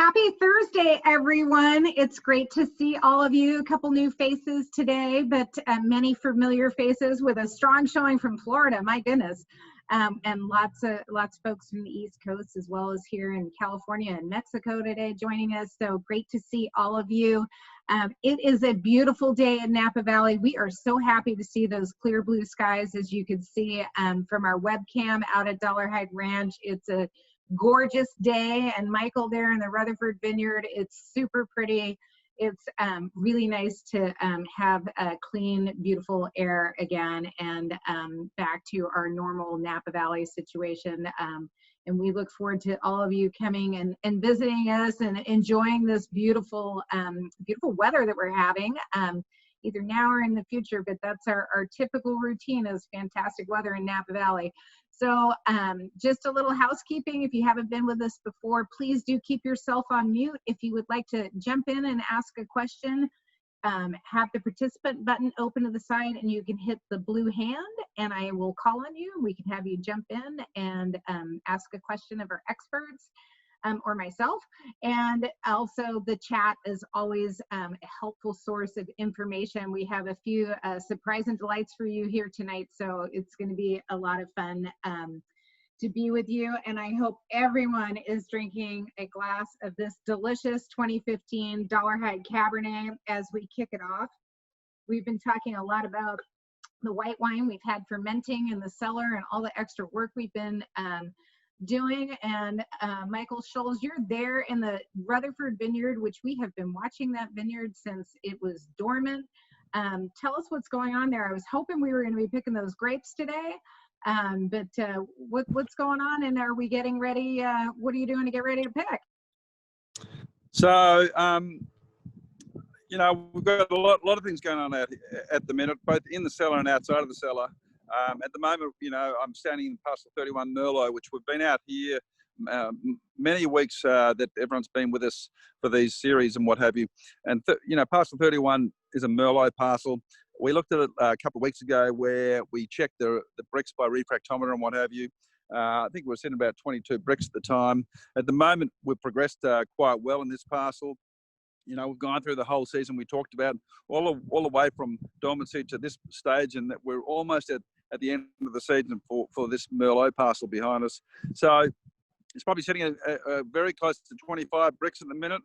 happy Thursday, everyone. It's great to see all of you. A couple new faces today, but many familiar faces with a strong showing from Florida. My goodness. And lots of folks from the East Coast, as well as here in California and Mexico today joining us. So great to see all of you. It is a beautiful day in Napa Valley. We are so happy to see those clear blue skies, as you can see from our webcam out at Dollarhide Ranch. It's a gorgeous day, and Michael there in the Rutherford Vineyard, it's super pretty. It's really nice to have a clean, beautiful air again, and back to our normal Napa Valley situation. And we look forward to all of you coming and visiting us and enjoying this beautiful, beautiful weather that we're having, either now or in the future. But that's our typical routine, is fantastic weather in Napa Valley. So just a little housekeeping. If you haven't been with us before, please do keep yourself on mute. If you would like to jump in and ask a question, have the participant button open to the side, and you can hit the blue hand, and I will call on you. We can have you jump in and ask a question of our experts or myself. And also the chat is always a helpful source of information. We have a few surprise and delights for you here tonight, so it's going to be a lot of fun to be with you. And I hope everyone is drinking a glass of this delicious 2015 Dollarhide Cabernet as we kick it off. We've been talking a lot about the white wine we've had fermenting in the cellar and all the extra work we've been doing. And Michael Scholes, you're there in the Rutherford Vineyard, which we have been watching that vineyard since it was dormant. Tell us what's going on there. I was hoping we were going to be picking those grapes today, but what's going on, and are we getting ready? What are you doing to get ready to pick? So, you know, we've got a lot of things going on at the minute, both in the cellar and outside of the cellar. At the moment, you know, I'm standing in Parcel 31 Merlot, which we've been out here many weeks that everyone's been with us for these series and what have you. And, you know, Parcel 31 is a Merlot parcel. We looked at it a couple of weeks ago where we checked the bricks by refractometer and what have you. I think we were sitting about 22 bricks at the time. At the moment, we've progressed quite well in this parcel. You know, we've gone through the whole season. We talked about all the way from dormancy to this stage, and that we're almost at the end of the season for this Merlot parcel behind us. So it's probably sitting at very close to 25 bricks at the minute.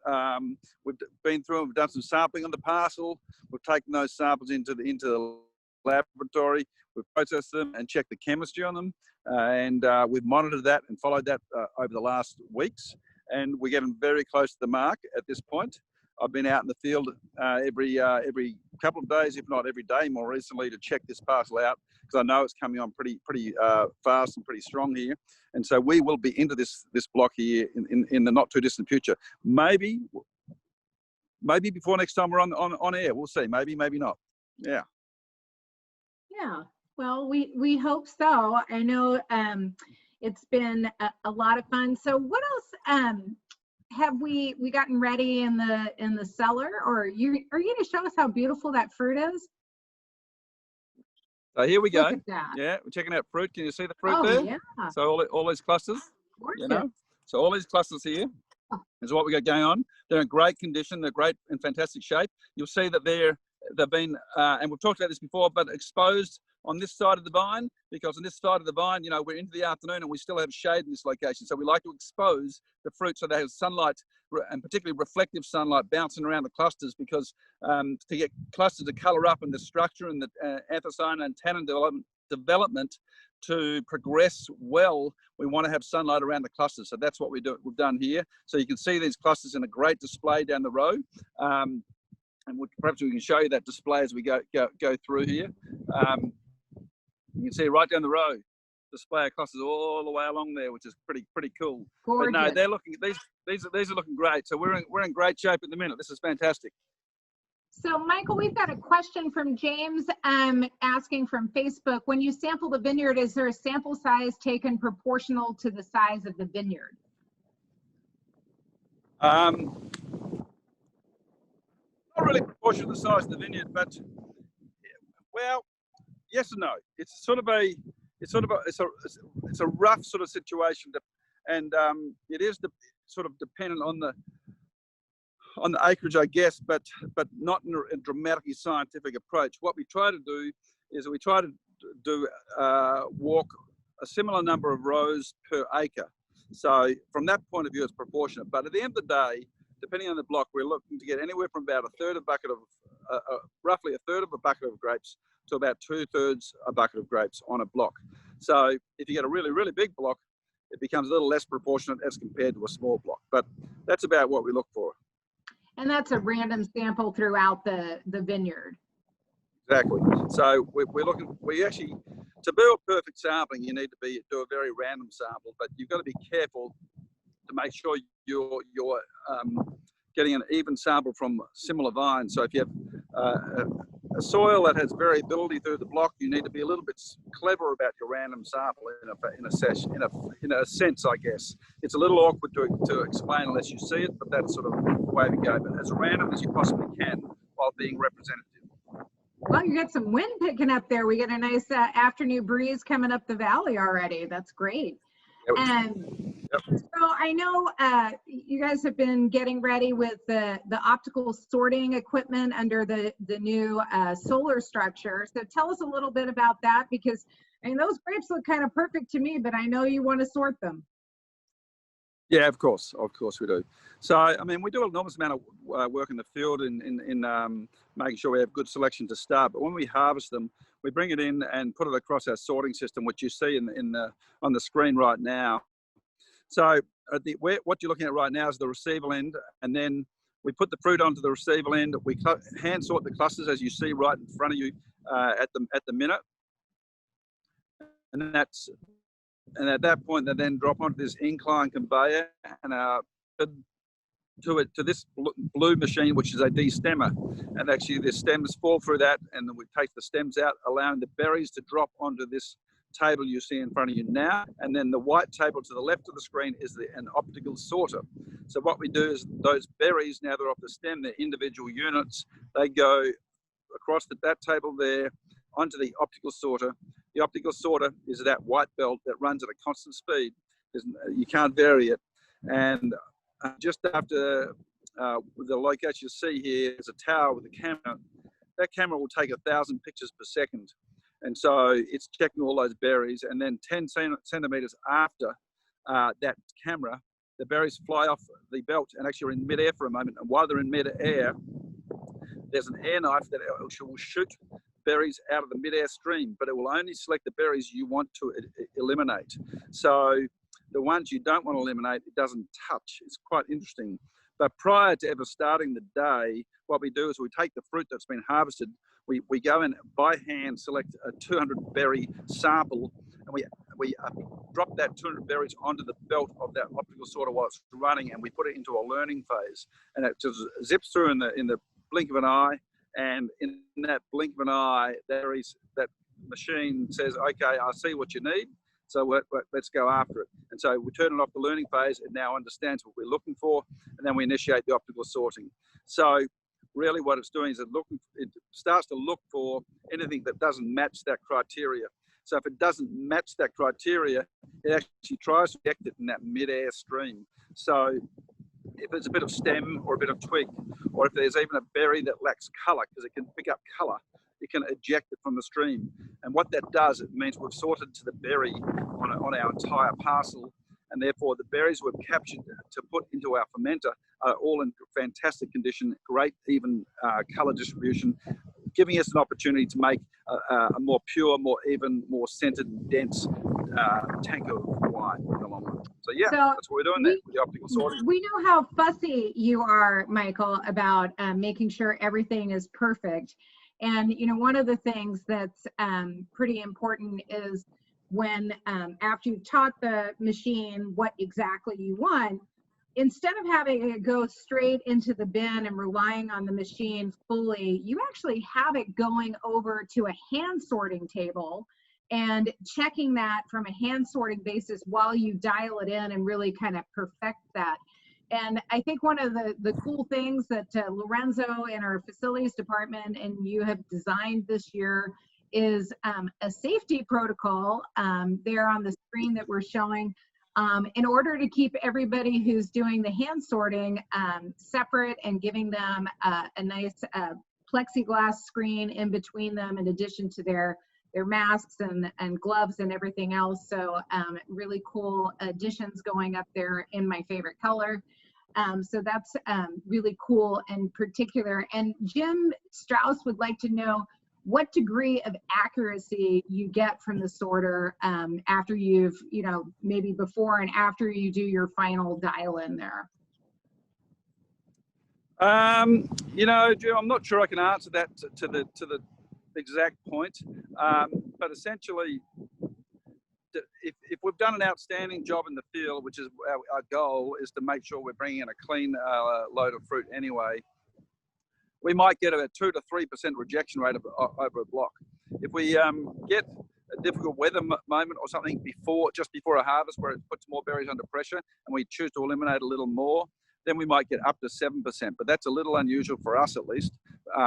We've been through and we've done some sampling on the parcel. We've taken those samples into the laboratory. We've processed them and checked the chemistry on them. And we've monitored that and followed that over the last weeks. And we're getting very close to the mark at this point. I've been out in the field every couple of days, if not every day more recently, to check this parcel out, because I know it's coming on pretty fast and pretty strong here. And so we will be into this block here in the not too distant future. Maybe before next time we're on air. We'll see. Maybe not. Yeah. Yeah. Well, we hope so. I know it's been a lot of fun. So what else have we gotten ready in the cellar, or are you going to show us how beautiful that fruit is? So here we go. Look at that. Yeah, we're checking out fruit. Can you see the fruit there? Yeah. So all these clusters, you know. So all these clusters here is what we got going on. They're in great condition. They're great and fantastic shape. You'll see that they've been, and we've talked about this before, but exposed on this side of the vine, because on this side of the vine, you know, we're into the afternoon and we still have shade in this location. So we like to expose the fruit so they have sunlight, and particularly reflective sunlight, bouncing around the clusters, because to get clusters to colour up in the structure and the anthocyanin and tannin development to progress well, we want to have sunlight around the clusters. So that's what we've done here. So you can see these clusters in a great display down the row. And perhaps we can show you that display as we go through here. You can see right down the row, display of clusters all the way along there, which is pretty cool. Gorgeous. But no, they're looking, these are looking great. So we're in great shape at the minute. This is fantastic. So Michael, we've got a question from James asking from Facebook. When you sample the vineyard, is there a sample size taken proportional to the size of the vineyard? Not really proportional to the size of the vineyard, but well, yes and no. It's a rough sort of situation, and it is sort of dependent on on the acreage, I guess, but not in a dramatically scientific approach. What we try to do is we try to do walk a similar number of rows per acre. So from that point of view, it's proportionate. But at the end of the day, depending on the block, we're looking to get anywhere from about roughly a third of a bucket of grapes to about 2/3 a bucket of grapes on a block. So if you get a really, really big block, it becomes a little less proportionate as compared to a small block. But that's about what we look for. And that's a random sample throughout the vineyard. Exactly. So we're looking, to do a perfect sampling, you need to do a very random sample, but you've got to be careful to make sure you're getting an even sample from similar vines. So if you have a soil that has variability through the block, you need to be a little bit clever about your random sample in a sense, I guess. It's a little awkward to explain unless you see it, but that's sort of the way we go. But as random as you possibly can while being representative. Well, you got some wind picking up there. We get a nice afternoon breeze coming up the valley already. That's great. And so I know you guys have been getting ready with the optical sorting equipment under the new solar structure. So tell us a little bit about that, because I mean, those grapes look kind of perfect to me, but I know you want to sort them. Yeah, of course we do. So, I mean, we do an enormous amount of work in the field in making sure we have good selection to start. But when we harvest them, we bring it in and put it across our sorting system, which you see on the screen right now. So, what you're looking at right now is the receival end, and then we put the fruit onto the receival end. We hand sort the clusters, as you see right in front of you at the minute, and at that point, they then drop onto this incline conveyor and to this blue machine, which is a destemmer. And actually, the stems fall through that, and then we take the stems out, allowing the berries to drop onto this table you see in front of you now. And then the white table to the left of the screen is an optical sorter. So what we do is those berries, now they're off the stem, they're individual units. They go across that table there onto the optical sorter. The optical sorter is that white belt that runs at a constant speed. You can't vary it. And just after the location you see here is a tower with a camera. That camera will take 1,000 pictures per second. And so it's checking all those berries. And then 10 centimeters after that camera, the berries fly off the belt and actually are in midair for a moment. And while they're in midair, there's an air knife that will shoot berries out of the midair stream, but it will only select the berries you want to eliminate. So the ones you don't want to eliminate, it doesn't touch. It's quite interesting. But prior to ever starting the day, what we do is we take the fruit that's been harvested, we go in by hand, select a 200 berry sample, and we drop that 200 berries onto the belt of that optical sorter while it's running, and we put it into a learning phase, and it just zips through in the blink of an eye. And in that blink of an eye, that machine says, okay, I see what you need, so let's go after it. And so we turn it off the learning phase. It now understands what we're looking for, and then we initiate the optical sorting. So really what it's doing is it starts to look for anything that doesn't match that criteria. So if it doesn't match that criteria, it actually tries to eject it in that mid-air stream. So if there's a bit of stem or a bit of twig, or if there's even a berry that lacks colour, because it can pick up colour, it can eject it from the stream. And what that does, it means we've sorted to the berry on our entire parcel, and therefore the berries we've captured to put into our fermenter are all in fantastic condition, great even colour distribution, giving us an opportunity to make a more pure, more even, more scented and dense tank of wine. So yeah, that's what we're doing there with the optical sorting. We know how fussy you are, Michael, about making sure everything is perfect. And you know, one of the things that's pretty important is when after you've taught the machine what exactly you want, instead of having it go straight into the bin and relying on the machine fully, you actually have it going over to a hand sorting table and checking that from a hand sorting basis while you dial it in and really kind of perfect that. And I think one of the cool things that Lorenzo in our facilities department and you have designed this year is a safety protocol there on the screen that we're showing, in order to keep everybody who's doing the hand sorting separate and giving them a nice plexiglass screen in between them, in addition to their masks and gloves and everything else. So really cool additions going up there in my favorite color. So that's really cool in particular. And Jim Strauss would like to know what degree of accuracy you get from the sorter after you've, maybe before and after you do your final dial in there. Jim, I'm not sure I can answer that to the exact point, but essentially, if we've done an outstanding job in the field, which is our goal, is to make sure we're bringing in a clean load of fruit anyway, we might get a 2 to 3% rejection rate over a block. If we get a difficult weather moment or something just before a harvest where it puts more berries under pressure and we choose to eliminate a little more, then we might get up to 7%, but that's a little unusual for us at least,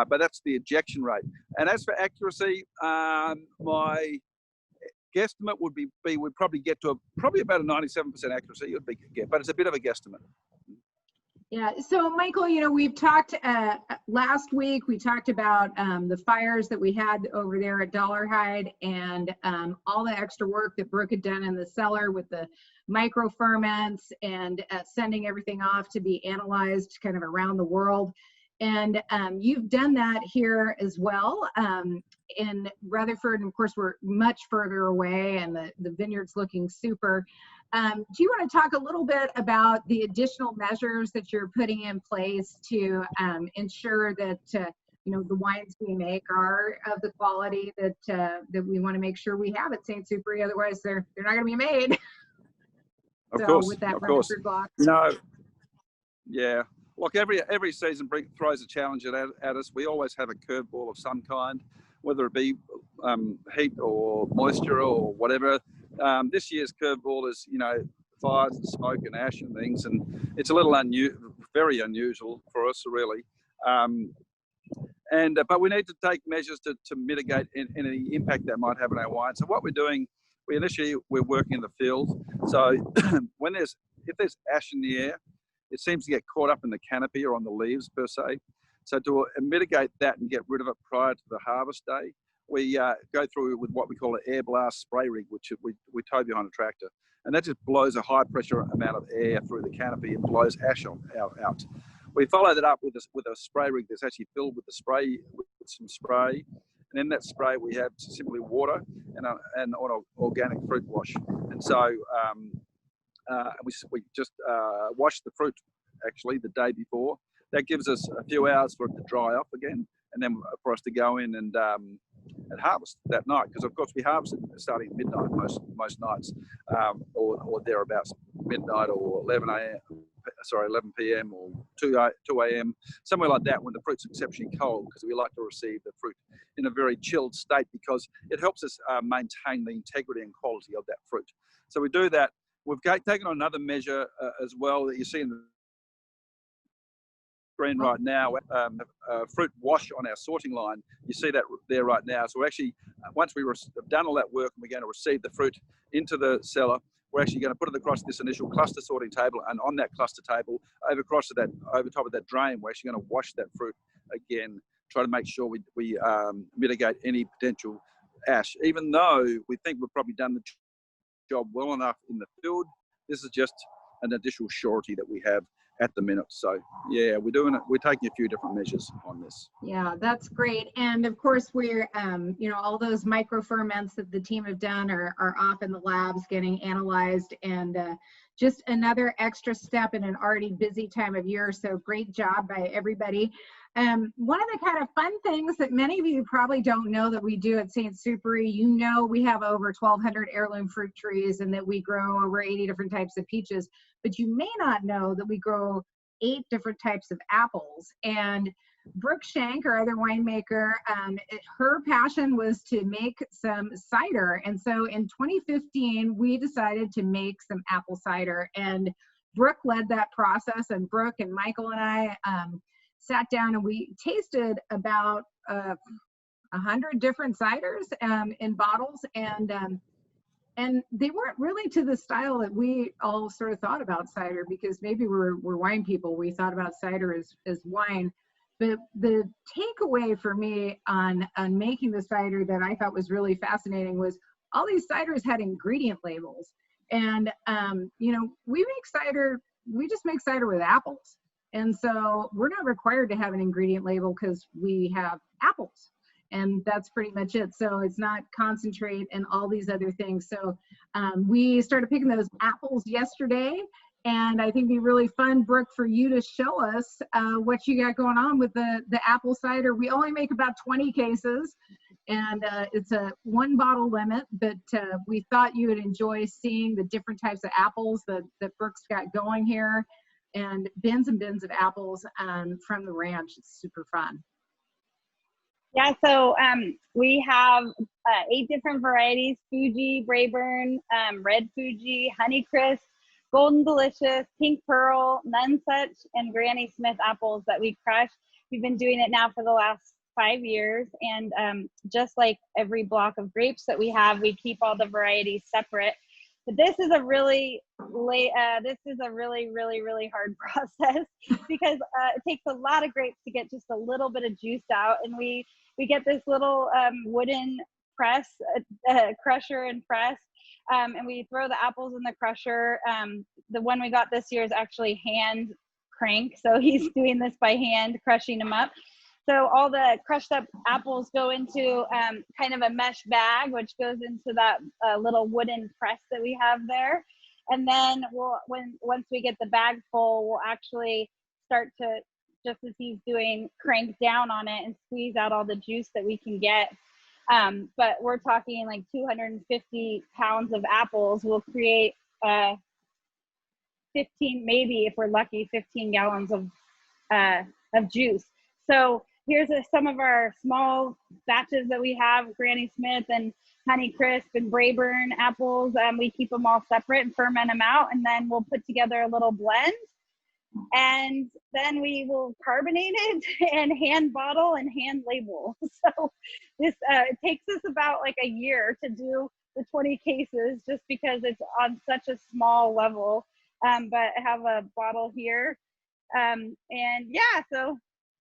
but that's the ejection rate. And as for accuracy, my guesstimate would be we'd probably get to probably about a 97% accuracy, but it's a bit of a guesstimate. Yeah, so Michael, we've talked last week, we talked about the fires that we had over there at Dollarhide and all the extra work that Brooke had done in the cellar with the micro ferments and sending everything off to be analyzed kind of around the world. And you've done that here as well in Rutherford. And of course, we're much further away and the vineyard's looking super. Do you want to talk a little bit about the additional measures that you're putting in place to ensure that the wines we make are of the quality that we want to make sure we have at St. Supéry? Otherwise, they're not going to be made. Of course, with that of course. Block. No, yeah. Look, every season throws a challenge at us. We always have a curveball of some kind, whether it be heat or moisture or whatever. This year's curveball is, fires and smoke and ash and things, and it's a little very unusual for us, really. But we need to take measures to mitigate any impact that might have on our wine. So what we're doing, we're working in the field. So if there's ash in the air, it seems to get caught up in the canopy or on the leaves per se. So to mitigate that and get rid of it prior to the harvest day, we go through with what we call an air blast spray rig, which we tow behind a tractor. And that just blows a high pressure amount of air through the canopy and blows ash out. We follow that up with a spray rig that's actually filled with some spray. And in that spray, we have simply water and an organic fruit wash. And so we just wash the fruit actually the day before. That gives us a few hours for it to dry off again, and then for us to go in and harvest that night. Because of course we harvest it starting at midnight most nights, or thereabouts, midnight or 11 p.m. or 2 a.m. somewhere like that, when the fruit's exceptionally cold, because we like to receive the fruit in a very chilled state because it helps us maintain the integrity and quality of that fruit. So we do that. We've taken on another measure as well that you see in the screen right now, fruit wash on our sorting line. You see that there right now. So we're actually, once we have done all that work and we're going to receive the fruit into the cellar, we're actually going to put it across this initial cluster sorting table, and on that cluster table, over top of that drain, we're actually going to wash that fruit again, try to make sure we mitigate any potential ash. Even though we think we've probably done the job well enough in the field, this is just an additional surety that we have at the minute. So yeah, we're taking a few different measures on this. Yeah, that's great. And of course we're all those micro ferments that the team have done are off in the labs getting analyzed, and just another extra step in an already busy time of year. So great job by everybody. One of the kind of fun things that many of you probably don't know that we do at St. Supéry, we have over 1,200 heirloom fruit trees and that we grow over 80 different types of peaches, but you may not know that we grow 8 different types of apples. And Brooke Shank, our other winemaker, her passion was to make some cider. And so in 2015, we decided to make some apple cider, and Brooke led that process, and Brooke and Michael and I sat down and we tasted about 100 different ciders in bottles, and And they weren't really to the style that we all sort of thought about cider, because maybe we're wine people. We thought about cider as wine. But the takeaway for me on making the cider that I thought was really fascinating was all these ciders had ingredient labels. And, you know, we just make cider with apples. And so we're not required to have an ingredient label because we have apples. And that's pretty much it. So it's not concentrate and all these other things. So we started picking those apples yesterday. And I think it'd be really fun, Brooke, for you to show us what you got going on with the apple cider. We only make about 20 cases, and it's a 1 bottle limit, but we thought you would enjoy seeing the different types of apples that Brooke's got going here, and bins of apples from the ranch. It's super fun. Yeah, so we have 8 different varieties: Fuji, Braeburn, Red Fuji, Honeycrisp, Golden Delicious, Pink Pearl, Nonesuch, and Granny Smith apples that we crush. We've been doing it now for the last 5 years, and just like every block of grapes that we have, we keep all the varieties separate. But this is a really really hard process because it takes a lot of grapes to get just a little bit of juice out, and we get this little wooden press, crusher and press, and we throw the apples in the crusher. The one we got this year is actually hand crank, so he's doing this by hand, crushing them up. So all the crushed up apples go into kind of a mesh bag, which goes into that little wooden press that we have there. And then once we get the bag full, we'll actually start to, just as he's doing, crank down on it and squeeze out all the juice that we can get. But we're talking like 250 pounds of apples will create 15, maybe if we're lucky, 15 gallons of juice. So here's some of our small batches that we have: Granny Smith and Honeycrisp and Braeburn apples. We keep them all separate and ferment them out, and then we'll put together a little blend, and then we will carbonate it and hand bottle and hand label. So this it takes us about like a year to do the 20 cases, just because it's on such a small level. But I have a bottle here, and yeah, so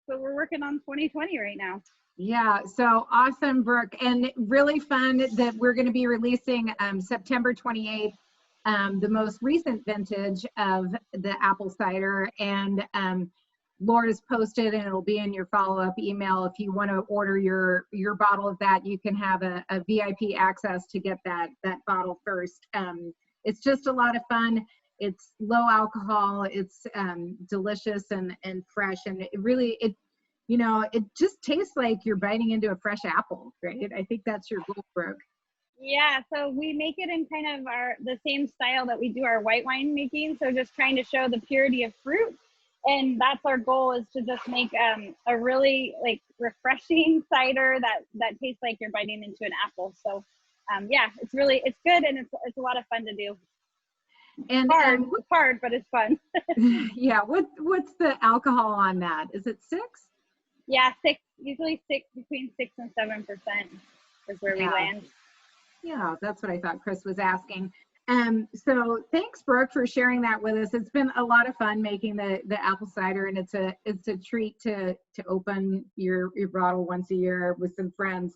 we're working on 2020 right now. Yeah, so awesome, Brooke, and really fun that we're going to be releasing September 28th, the most recent vintage of the apple cider, and Laura's posted, and it'll be in your follow-up email. If you want to order your bottle of that, you can have a VIP access to get that bottle first. It's just a lot of fun. It's low alcohol, it's delicious and fresh, and it you know, it just tastes like you're biting into a fresh apple, right? I think that's your goal, Brooke. Yeah, so we make it in kind of the same style that we do our white wine making, so just trying to show the purity of fruit, and that's our goal, is to just make a really like refreshing cider that tastes like you're biting into an apple. So yeah, it's good, and it's a lot of fun to do. And it's hard, but it's fun. Yeah, what's the alcohol on that? Is it 6? Yeah, 6, usually 6, between 6 and 7% is where we land. Yeah, that's what I thought Chris was asking. So thanks, Brooke, for sharing that with us. It's been a lot of fun making the apple cider, and it's a treat to open your bottle once a year with some friends.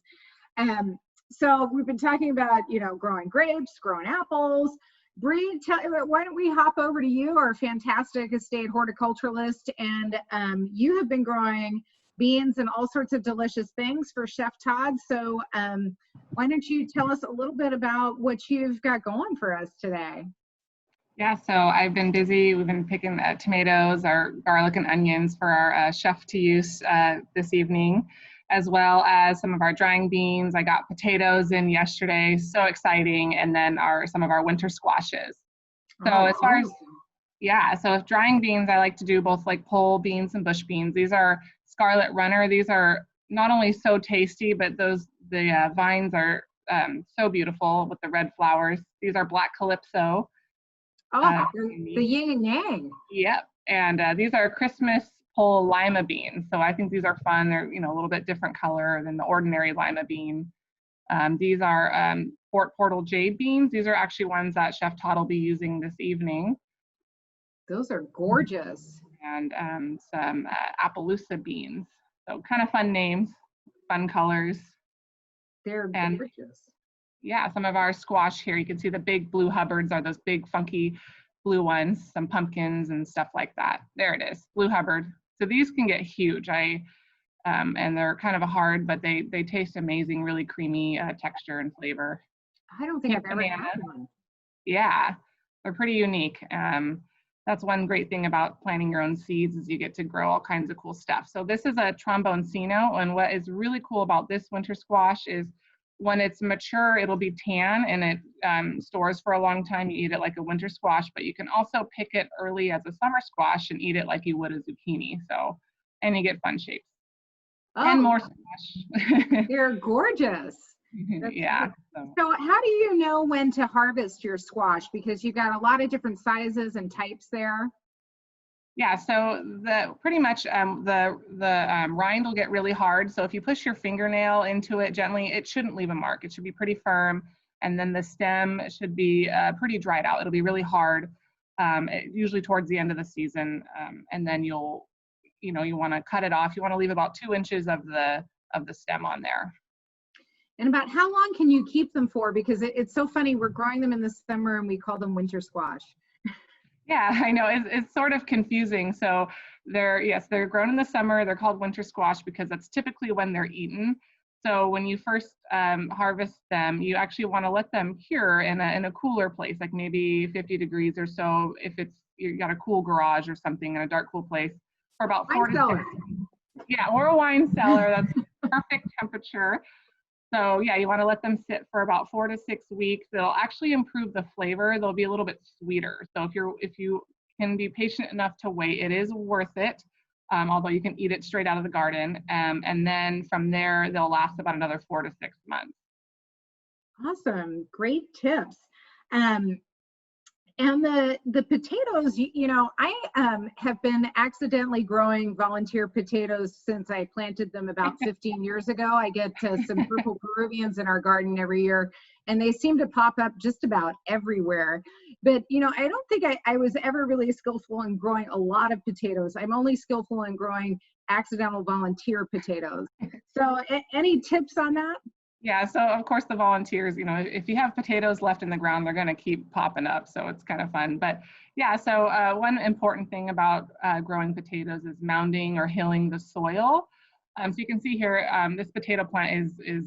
So we've been talking about, you know, growing grapes, growing apples. Bree, why don't we hop over to you, our fantastic estate horticulturalist, and you have been growing beans and all sorts of delicious things for Chef Todd. So why don't you tell us a little bit about what you've got going for us today? Yeah, so I've been busy. We've been picking tomatoes, our garlic and onions for our chef to use this evening, as well as some of our drying beans. I got potatoes in yesterday, so exciting, and then some of our winter squashes. So as far as, yeah, so if drying beans, I like to do both like pole beans and bush beans. These are Scarlet Runner. These are not only so tasty, but the vines are so beautiful with the red flowers. These are Black Calypso. The yin and yang. Yep, and these are Christmas pole lima beans. So I think these are fun. They're, you know, a little bit different color than the ordinary lima bean. These are Fort Portal Jade beans. These are actually ones that Chef Todd will be using this evening. Those are gorgeous. And some Appaloosa beans. So kind of fun names, fun colors. They're gorgeous. Yeah, some of our squash here, you can see the big blue Hubbards are those big funky blue ones, some pumpkins and stuff like that. There it is, blue Hubbard. So these can get huge. And they're kind of a hard, but they taste amazing, really creamy texture and flavor. I don't think I've ever had one. Yeah, they're pretty unique. That's one great thing about planting your own seeds is you get to grow all kinds of cool stuff. So this is a tromboncino, and what is really cool about this winter squash is when it's mature, it'll be tan and it stores for a long time. You eat it like a winter squash, but you can also pick it early as a summer squash and eat it like you would a zucchini. So, and you get fun shapes. Oh, and more squash. They're gorgeous. Yeah. So how do you know when to harvest your squash? Because you've got a lot of different sizes and types there. Yeah, so pretty much the rind will get really hard. So if you push your fingernail into it gently, it shouldn't leave a mark. It should be pretty firm. And then the stem should be pretty dried out. It'll be really hard, usually towards the end of the season. And then you want to cut it off. You want to leave about 2 inches of the stem on there. And about how long can you keep them for? Because it's so funny, we're growing them in the summer and we call them winter squash. Yeah, I know, it's sort of confusing. So they're grown in the summer. They're called winter squash because that's typically when they're eaten. So when you first harvest them, you actually want to let them cure in a cooler place, like maybe 50 degrees or so, if you got a cool garage or something in a dark, cool place, for about 4 to 6 weeks. Yeah, or a wine cellar. That's perfect temperature. So yeah, you want to let them sit for about 4 to 6 weeks. They'll actually improve the flavor. They'll be a little bit sweeter. So if you can be patient enough to wait, it is worth it. Although you can eat it straight out of the garden. And then from there, they'll last about another 4 to 6 months. Awesome, great tips. And the potatoes, I have been accidentally growing volunteer potatoes since I planted them about 15 years ago. I get some purple Peruvians in our garden every year, and they seem to pop up just about everywhere. But, I don't think I was ever really skillful in growing a lot of potatoes. I'm only skillful in growing accidental volunteer potatoes. So any tips on that? Yeah, so of course the volunteers, if you have potatoes left in the ground, they're going to keep popping up. So it's kind of fun. But yeah, so one important thing about growing potatoes is mounding or hilling the soil. So you can see here, this potato plant is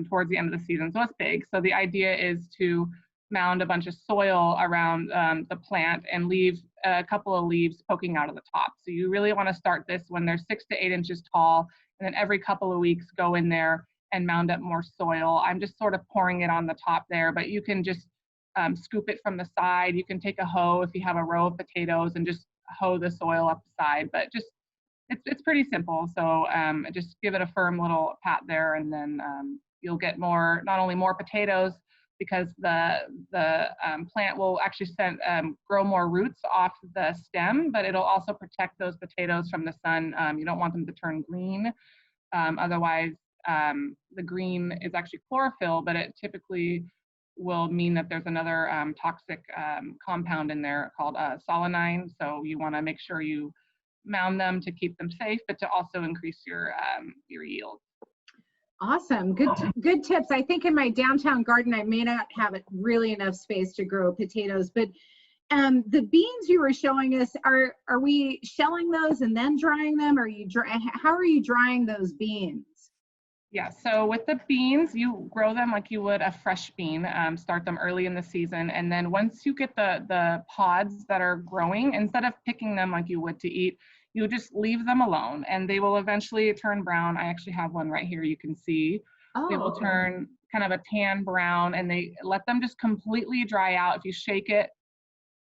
towards the end of the season, so it's big. So the idea is to mound a bunch of soil around the plant and leave a couple of leaves poking out of the top. So you really want to start this when they're 6 to 8 inches tall, and then every couple of weeks go in there and mound up more soil. I'm just sort of pouring it on the top there, but you can just scoop it from the side. You can take a hoe if you have a row of potatoes and just hoe the soil up the side, but just, it's pretty simple. So just give it a firm little pat there, and then you'll get not only more potatoes, because the plant will actually grow more roots off the stem, but it'll also protect those potatoes from the sun. You don't want them to turn green. Otherwise, the green is actually chlorophyll, but it typically will mean that there's another toxic compound in there called solanine. So you want to make sure you mound them to keep them safe, but to also increase your yield. Awesome, good tips. I think in my downtown garden, I may not have really enough space to grow potatoes, but the beans you were showing us, are we shelling those and then drying them? How are you drying those beans? Yeah, so with the beans, you grow them like you would a fresh bean, start them early in the season. And then once you get the pods that are growing, instead of picking them like you would to eat, you just leave them alone and they will eventually turn brown. I actually have one right here you can see. Oh, they will turn kind of a tan brown, and they let them just completely dry out. If you shake it,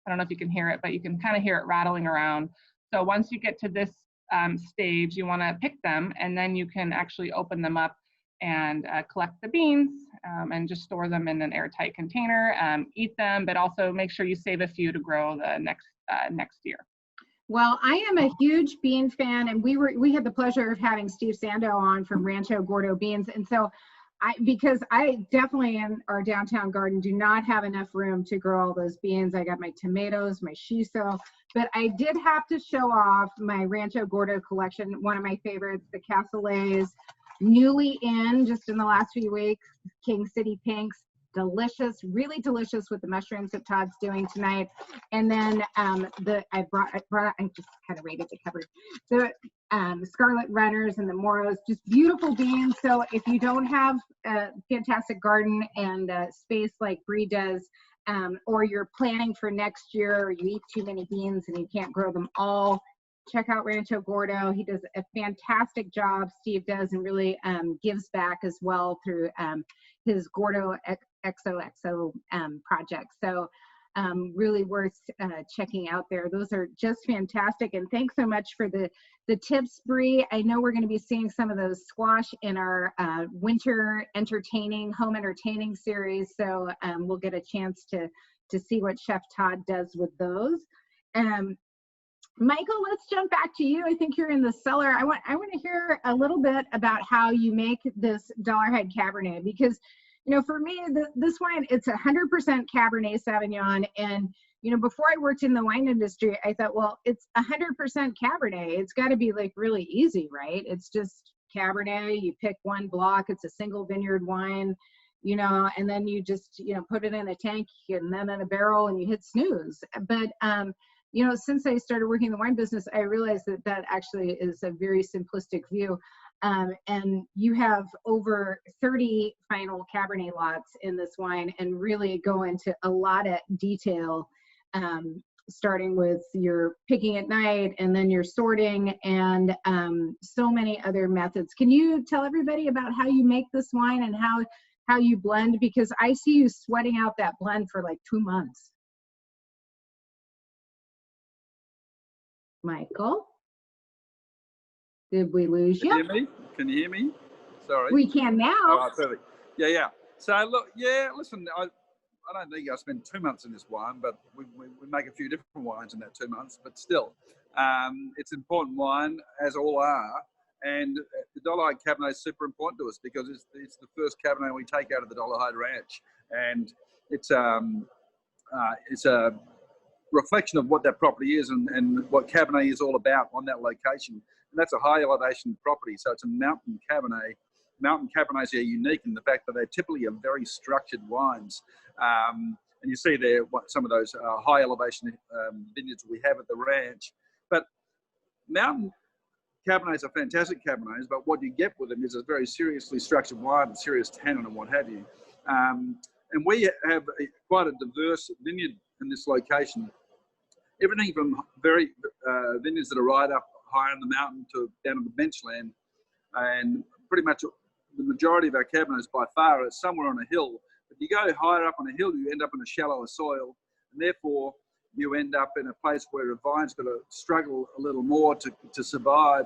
I don't know if you can hear it, but you can kind of hear it rattling around. So once you get to this stage, you want to pick them, and then you can actually open them up and collect the beans and just store them in an airtight container, eat them, but also make sure you save a few to grow the next year. Well, I am a huge bean fan, and we had the pleasure of having Steve Sando on from Rancho Gordo Beans, and so because I definitely in our downtown garden do not have enough room to grow all those beans. I got my tomatoes, my shiso, but I did have to show off my Rancho Gordo collection. One of my favorites, the Cassoulets, newly in just in the last few weeks, King City Pinks. Delicious, really delicious with the mushrooms that Todd's doing tonight. And then I just kind of raided the cupboard. The Scarlet Runners and the Moros, just beautiful beans. So if you don't have a fantastic garden and space like Bree does, or you're planning for next year, or you eat too many beans and you can't grow them all, check out Rancho Gordo. He does a fantastic job, Steve does, and really gives back as well through his Gordo XOXO project. So really worth checking out there. Those are just fantastic. And thanks so much for the tips, Bree. I know we're going to be seeing some of those squash in our winter home entertaining series. So we'll get a chance to see what Chef Todd does with those. Michael, let's jump back to you. I think you're in the cellar. I want to hear a little bit about how you make this Dollarhide Cabernet, because for me, this wine, it's 100% Cabernet Sauvignon. And, before I worked in the wine industry, I thought, well, it's 100% Cabernet. It's got to be like really easy, right? It's just Cabernet. You pick one block. It's a single vineyard wine, and then you just, put it in a tank and then in a barrel and you hit snooze. But, since I started working in the wine business, I realized that actually is a very simplistic view. And you have over 30 final Cabernet lots in this wine and really go into a lot of detail, starting with your picking at night and then your sorting and so many other methods. Can you tell everybody about how you make this wine and how you blend? Because I see you sweating out that blend for like 2 months. Michael? Did we lose you? Can you hear me? Sorry. We can now. Oh, perfect. Yeah. So look, listen, I don't think I spent 2 months in this wine, but we make a few different wines in that 2 months, but still, it's important wine, as all are. And the Dollarhide Cabernet is super important to us because it's the first Cabernet we take out of the Dollarhide Ranch. And it's a reflection of what that property is and what Cabernet is all about on that location. And that's a high elevation property. So it's a mountain Cabernet. Mountain Cabernets are unique in the fact that they typically are very structured wines. And you see there some of those high elevation vineyards we have at the ranch. But mountain Cabernets are fantastic Cabernets, but what you get with them is a very seriously structured wine and serious tannin and what have you. And we have quite a diverse vineyard in this location. Everything from very vineyards that are right up high on the mountain to down to the benchland, and pretty much the majority of our Cabernets by far are somewhere on a hill. If you go higher up on a hill, you end up in a shallower soil, and therefore you end up in a place where a vine's got to struggle a little more to survive.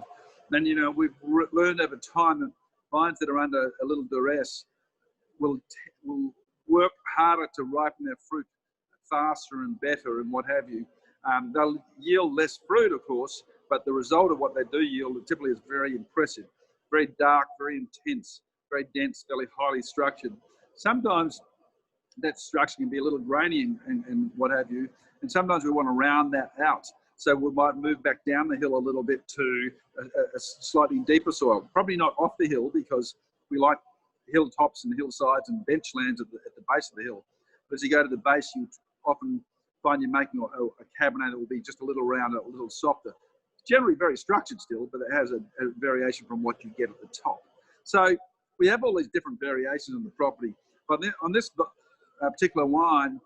Then we've learned over time that vines that are under a little duress will work harder to ripen their fruit faster and better and what have you. They'll yield less fruit, of course, but the result of what they do yield typically is very impressive, very dark, very intense, very dense, fairly highly structured. Sometimes that structure can be a little grainy and what have you, and sometimes we want to round that out. So we might move back down the hill a little bit to a slightly deeper soil. Probably not off the hill because we like hilltops and hillsides and benchlands at the base of the hill. But as you go to the base, you often find you're making a Cabernet that will be just a little rounder, a little softer. Generally very structured still, but it has a variation from what you get at the top. So we have all these different variations on the property. But on this particular wine,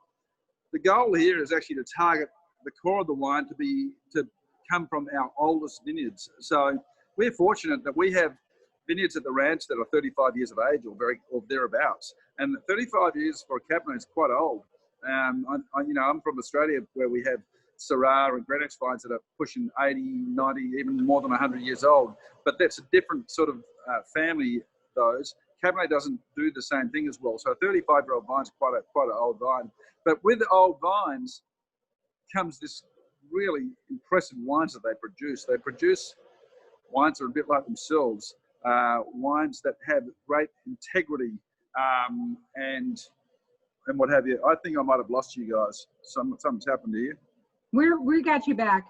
the goal here is actually to target the core of the wine to come from our oldest vineyards. So we're fortunate that we have vineyards at the ranch that are 35 years of age or thereabouts. And 35 years for a Cabernet is quite old. I'm from Australia where we have Syrah and Grenache vines that are pushing 80, 90, even more than 100 years old. But that's a different sort of family, those. Cabernet doesn't do the same thing as well. So a 35-year-old vine is quite an old vine. But with old vines comes this really impressive wines that they produce. They produce wines that are a bit like themselves. wines that have great integrity, and what have you. I think I might have lost you guys. Something's happened to you. We got you back.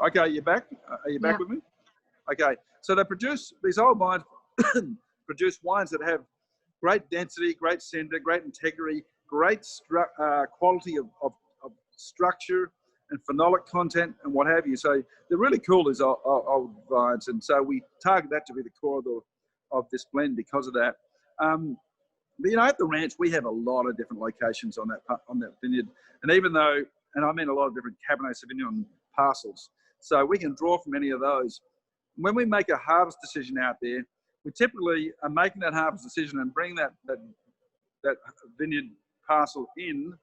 Okay, you're back? Are you back with me? Okay, so they produce, these old wines produce wines that have great density, great center, great integrity, great quality of structure and phenolic content and what have you. So they're really cool, these old vines, and so we target that to be the core of this blend because of that. But, you know, at the ranch, we have a lot of different locations on that vineyard, and even though, and I mean a lot of different Cabernet Sauvignon parcels, so we can draw from any of those. When we make a harvest decision out there, we typically are making that harvest decision and bring that vineyard parcel in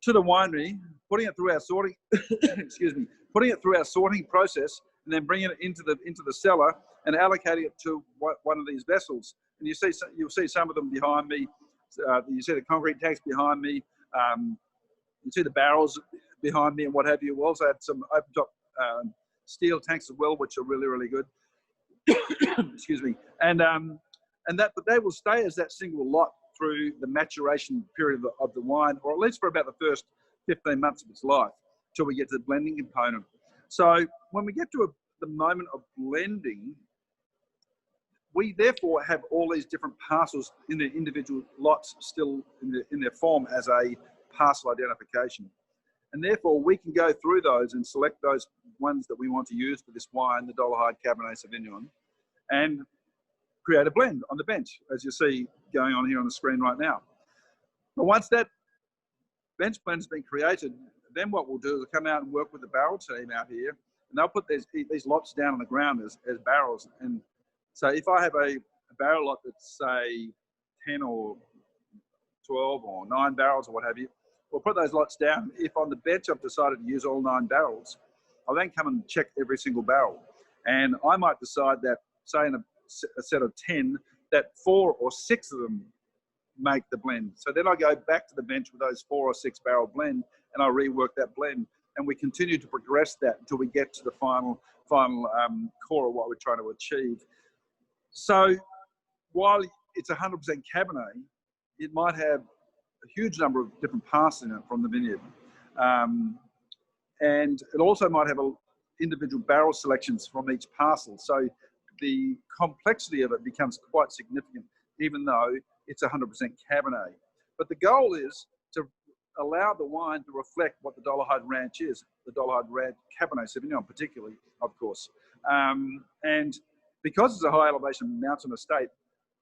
to the winery, putting it through our sorting, excuse me, putting it through our sorting process, and then bringing it into the cellar and allocating it to one of these vessels. And you'll see some of them behind me. You see the concrete tanks behind me. You see the barrels behind me and what have you. We also have some open top steel tanks as well, which are really, really good. Excuse me. And but they will stay as that single lot through the maturation period of the wine, or at least for about the first 15 months of its life, till we get to the blending component. So when we get to the moment of blending, we therefore have all these different parcels in the individual lots still in their form as a parcel identification. And therefore we can go through those and select those ones that we want to use for this wine, the Dollarhide Cabernet Sauvignon, and create a blend on the bench, as you see going on here on the screen right now. But once that bench blend has been created, then what we'll do is come out and work with the barrel team out here, and they'll put these lots down on the ground as barrels. And so if I have a barrel lot that's, say, 10 or 12 or 9 barrels or what have you, we'll put those lots down. If on the bench I've decided to use all 9 barrels, I'll then come and check every single barrel. And I might decide that, say in a set of 10, that 4 or 6 of them make the blend. So then I go back to the bench with those 4 or 6 barrel blend, and I rework that blend. And we continue to progress that until we get to the final core of what we're trying to achieve. So while it's 100% Cabernet, it might have a huge number of different parcels in it from the vineyard. And it also might have individual barrel selections from each parcel. So the complexity of it becomes quite significant, even though it's 100% Cabernet. But the goal is to allow the wine to reflect what the Dollarhide Ranch is, the Dollarhide Ranch Cabernet Sauvignon particularly, of course. And because it's a high elevation mountain estate,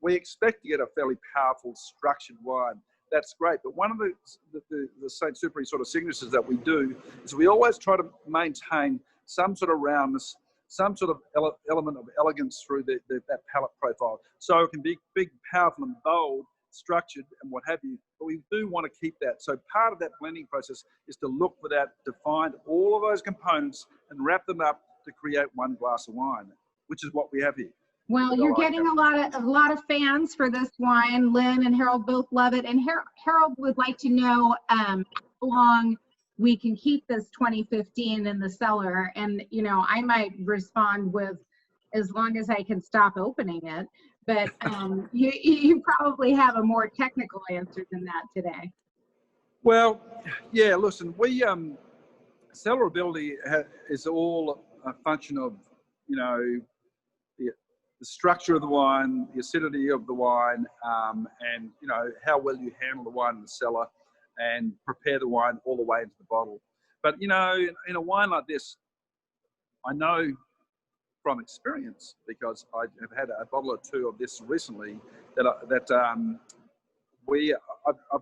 we expect to get a fairly powerful structured wine. That's great, but one of the St. Supéry sort of signatures that we do is we always try to maintain some sort of roundness, some sort of element of elegance through that palate profile. So it can be big, powerful and bold, structured and what have you, but we do want to keep that. So part of that blending process is to look for that, to find all of those components and wrap them up to create one glass of wine, which is what we have here. Well, you're getting a lot of fans for this wine. Lynn and Harold both love it. And Harold would like to know how long we can keep this 2015 in the cellar. And, you know, I might respond with as long as I can stop opening it. But you probably have a more technical answer than that today. Well, yeah, listen, we cellarability is all a function of, you know, the structure of the wine, the acidity of the wine, and, you know, how well you handle the wine in the cellar and prepare the wine all the way into the bottle. But, you know, in a wine like this, I know from experience, because I have had a bottle or two of this recently, that I've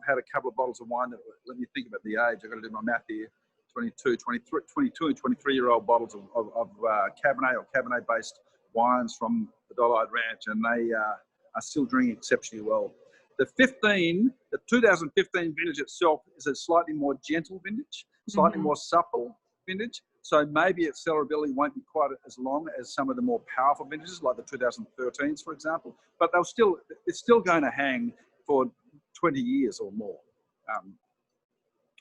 had a couple of bottles of wine that, let me think about the age, I've got to do my math here, 22 and 23-year-old bottles of Cabernet or Cabernet-based wines from the Dollarhide Ranch, and they are still drinking exceptionally well. The 2015 vintage itself is a slightly more gentle vintage, slightly more supple vintage. So maybe its cellarability won't be quite as long as some of the more powerful vintages, like the 2013s, for example. But it's still going to hang for 20 years or more,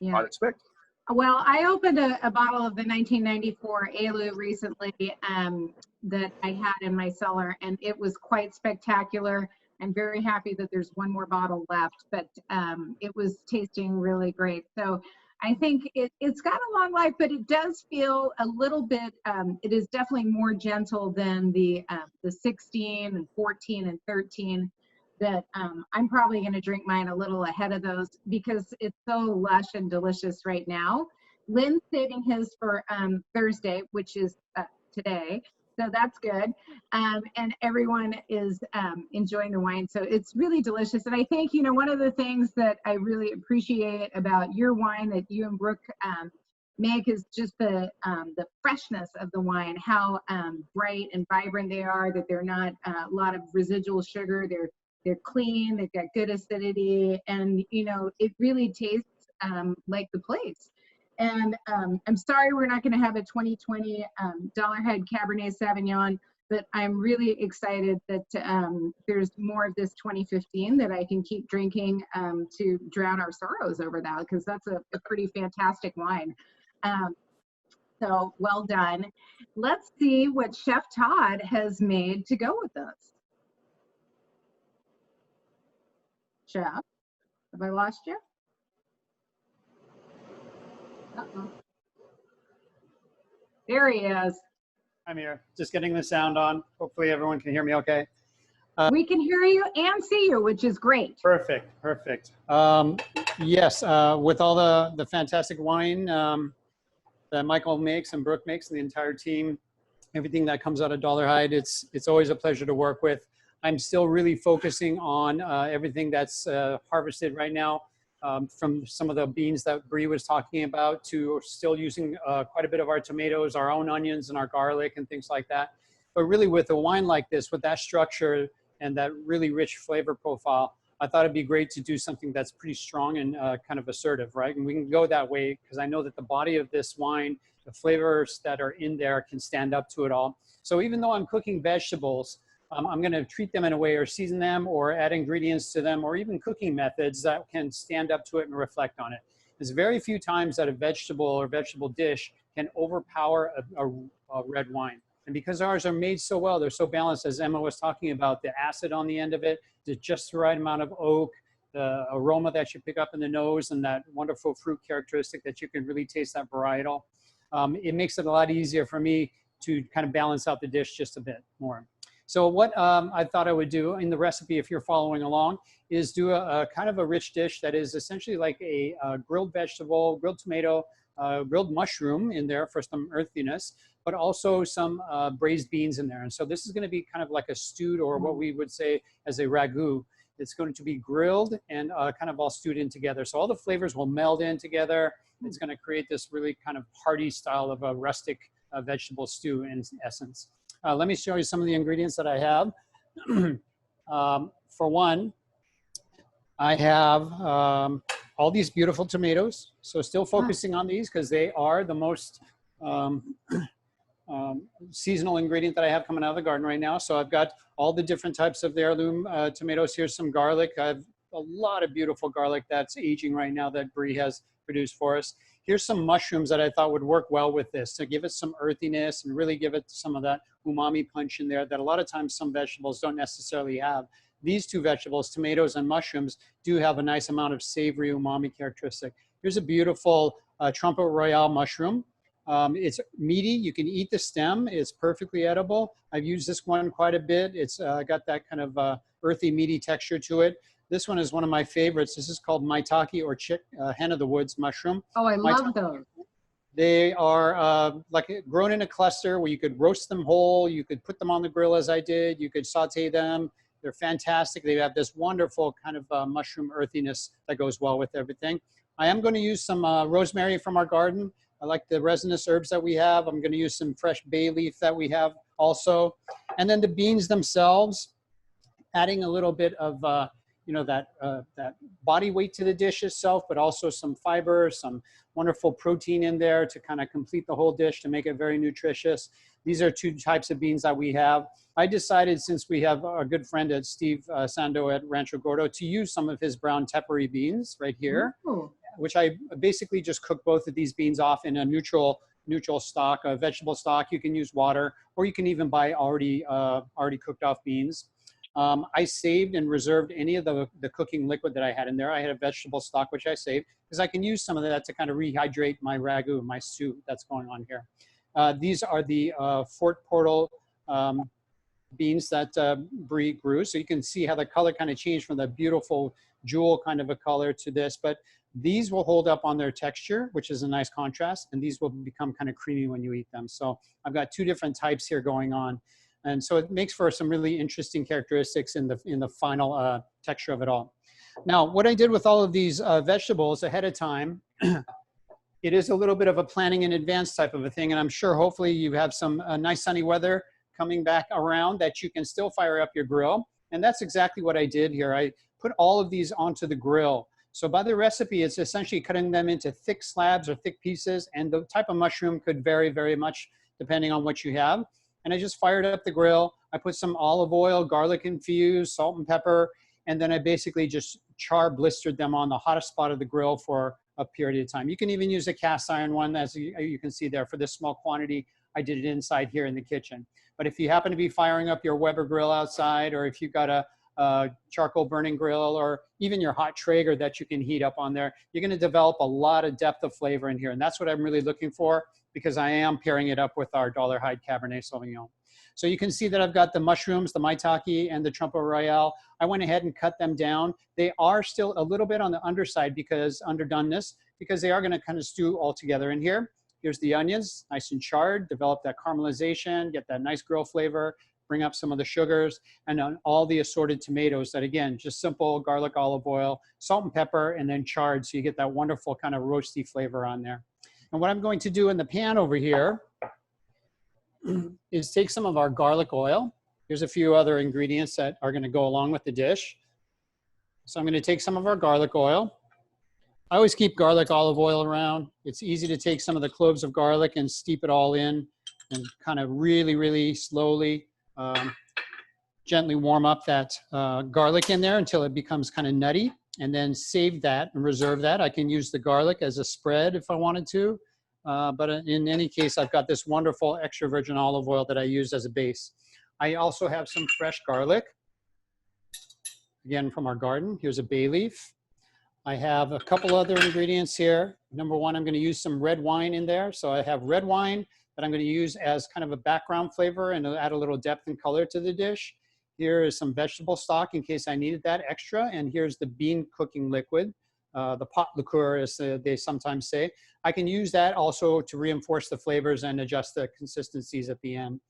I'd expect. Well, I opened a bottle of the 1994 Ailu recently, that I had in my cellar, and it was quite spectacular. I'm very happy that there's one more bottle left, but it was tasting really great. So I think it's got a long life, but it does feel a little bit, it is definitely more gentle than the 16 and 14 and 13 that I'm probably going to drink mine a little ahead of those because it's so lush and delicious right now. Lynn's saving his for Thursday, which is today. So that's good. And everyone is enjoying the wine. So it's really delicious. And I think, you know, one of the things that I really appreciate about your wine that you and Brooke make is just the freshness of the wine, how bright and vibrant they are, that they're not a lot of residual sugar. They're clean, they've got good acidity, and, you know, it really tastes like the place. And I'm sorry we're not going to have a 2020 Dollarhide Cabernet Sauvignon, but I'm really excited that there's more of this 2015 that I can keep drinking to drown our sorrows over that, because that's a pretty fantastic wine. So well done. Let's see what Chef Todd has made to go with this. Chef, have I lost you? Uh-oh. There he is. I'm here, just getting the sound on. Hopefully everyone can hear me okay. We can hear you and see you, which is great. Perfect, perfect. Yes, with all the fantastic wine that Michael makes and Brooke makes and the entire team, everything that comes out of Dollarhide, it's always a pleasure to work with. I'm still really focusing on everything that's harvested right now. From some of the beans that Bree was talking about to still using quite a bit of our tomatoes, our own onions and our garlic and things like that. But really with a wine like this, with that structure and that really rich flavor profile, I thought it'd be great to do something that's pretty strong and kind of assertive, right? And we can go that way because I know that the body of this wine, the flavors that are in there can stand up to it all. So even though I'm cooking vegetables, I'm going to treat them in a way or season them or add ingredients to them or even cooking methods that can stand up to it and reflect on it. There's very few times that a vegetable or vegetable dish can overpower a red wine. And because ours are made so well, they're so balanced, as Emma was talking about, the acid on the end of it, just the right amount of oak, the aroma that you pick up in the nose, and that wonderful fruit characteristic that you can really taste that varietal. It makes it a lot easier for me to kind of balance out the dish just a bit more. So what I thought I would do in the recipe, if you're following along, is do a kind of a rich dish that is essentially like a grilled vegetable, grilled tomato, grilled mushroom in there for some earthiness, but also some braised beans in there. And so this is going to be kind of like a stewed, or what we would say as a ragout. It's going to be grilled and kind of all stewed in together. So all the flavors will meld in together. It's going to create this really kind of hearty style of a rustic vegetable stew in essence. Let me show you some of the ingredients that I have. For one, I have all these beautiful tomatoes. So still focusing on these because they are the most seasonal ingredient that I have coming out of the garden right now. So I've got all the different types of the heirloom tomatoes. Here's some garlic. I have a lot of beautiful garlic that's aging right now that Bree has produced for us. Here's some mushrooms that I thought would work well with this to give it some earthiness and really give it some of that umami punch in there that a lot of times some vegetables don't necessarily have. These two vegetables, tomatoes and mushrooms, do have a nice amount of savory umami characteristic. Here's a beautiful trumpet royale mushroom. It's meaty. You can eat the stem. It's perfectly edible. I've used this one quite a bit. It's got that kind of earthy, meaty texture to it. This one is one of my favorites. This is called maitake, or hen of the woods mushroom. Oh, I love those. They are like grown in a cluster where you could roast them whole. You could put them on the grill as I did. You could saute them. They're fantastic. They have this wonderful kind of mushroom earthiness that goes well with everything. I am going to use some rosemary from our garden. I like the resinous herbs that we have. I'm going to use some fresh bay leaf that we have also. And then the beans themselves, adding a little bit of you know, that body weight to the dish itself, but also some fiber, some wonderful protein in there to kind of complete the whole dish to make it very nutritious. These are two types of beans that we have. I decided, since we have a good friend at Steve Sando at Rancho Gordo, to use some of his brown tepary beans right here, which I basically just cook both of these beans off in a neutral neutral stock, vegetable stock. You can use water, or you can even buy already cooked off beans. I saved and reserved any of the cooking liquid that I had in there. I had a vegetable stock, which I saved, because I can use some of that to kind of rehydrate my ragu, my stew that's going on here. These are the Fort Portal beans that Brie grew. So you can see how the color kind of changed from the beautiful jewel kind of a color to this, but these will hold up on their texture, which is a nice contrast, and these will become kind of creamy when you eat them. So I've got two different types here going on. And so it makes for some really interesting characteristics in the final texture of it all. Now, what I did with all of these vegetables ahead of time, it is a little bit of a planning in advance type of a thing, and I'm sure hopefully you have some nice sunny weather coming back around that you can still fire up your grill. And that's exactly what I did here. I put all of these onto the grill. So by the recipe, it's essentially cutting them into thick slabs or thick pieces, and the type of mushroom could vary very much depending on what you have. And I just fired up the grill. I put some olive oil, garlic infused, salt and pepper, and then I basically just char blistered them on the hottest spot of the grill for a period of time. You can even use a cast iron one, as you can see there. For this small quantity, I did it inside here in the kitchen. But if you happen to be firing up your Weber grill outside, or if you've got a charcoal burning grill, or even your hot Traeger that you can heat up on there, you're going to develop a lot of depth of flavor in here. And that's what I'm really looking for, because I am pairing it up with our Dollarhide Cabernet Sauvignon. So you can see that I've got the mushrooms, the maitake, and the Trompe Royale. I went ahead and cut them down. They are still a little bit on the underside because underdoneness, because they are going to kind of stew all together in here. Here's the onions, nice and charred, develop that caramelization, get that nice grill flavor, bring up some of the sugars, and on all the assorted tomatoes that, again, just simple garlic, olive oil, salt and pepper, and then charred, so you get that wonderful kind of roasty flavor on there. And what I'm going to do in the pan over here is take some of our garlic oil. Here's a few other ingredients that are going to go along with the dish. So I'm going to take some of our garlic oil. I always keep garlic olive oil around. It's easy to take some of the cloves of garlic and steep it all in and kind of really, really slowly, gently warm up that garlic in there until it becomes kind of nutty, and then save that and reserve that. I can use the garlic as a spread if I wanted to, but in any case, I've got this wonderful extra virgin olive oil that I use as a base. I also have some fresh garlic, again from our garden. Here's a bay leaf. I have a couple other ingredients here. Number one, I'm going to use some red wine in there. So I have red wine that I'm going to use as kind of a background flavor and add a little depth and color to the dish. Here is some vegetable stock in case I needed that extra. And here's the bean cooking liquid, the pot liqueur, as they sometimes say. I can use that also to reinforce the flavors and adjust the consistencies at the end.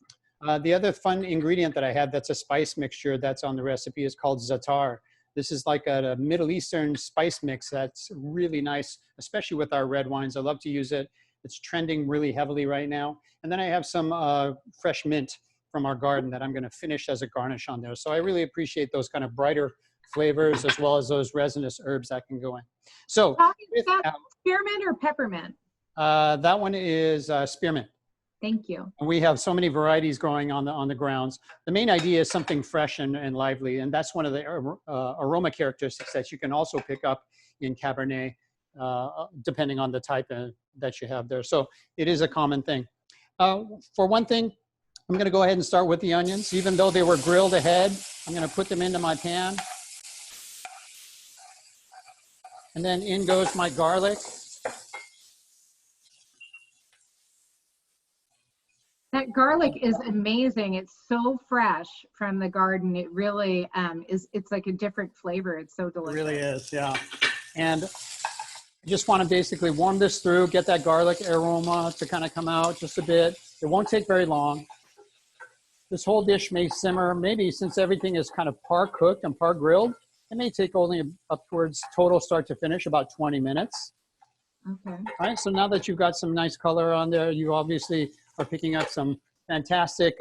The other fun ingredient that I have that's a spice mixture that's on the recipe is called za'atar. This is like a Middle Eastern spice mix that's really nice, especially with our red wines. I love to use it. It's trending really heavily right now. And then I have some fresh mint from our garden that I'm going to finish as a garnish on there. So I really appreciate those kind of brighter flavors as well as those resinous herbs that can go in. So is that spearmint or peppermint? That one is spearmint. Thank you. And we have so many varieties growing on the grounds. The main idea is something fresh and lively, and that's one of the aroma characteristics that you can also pick up in Cabernet, depending on the type that you have there. So it is a common thing. For one thing, I'm going to go ahead and start with the onions. Even though they were grilled ahead, I'm going to put them into my pan. And then in goes my garlic. That garlic is amazing. It's so fresh from the garden. It really it's like a different flavor. It's so delicious. It really is, yeah. And I just want to basically warm this through, get that garlic aroma to kind of come out just a bit. It won't take very long. This whole dish may simmer, maybe since everything is kind of par cooked and par grilled, it may take only upwards total start to finish about 20 minutes. Okay. All right, so now that you've got some nice color on there, you obviously are picking up some fantastic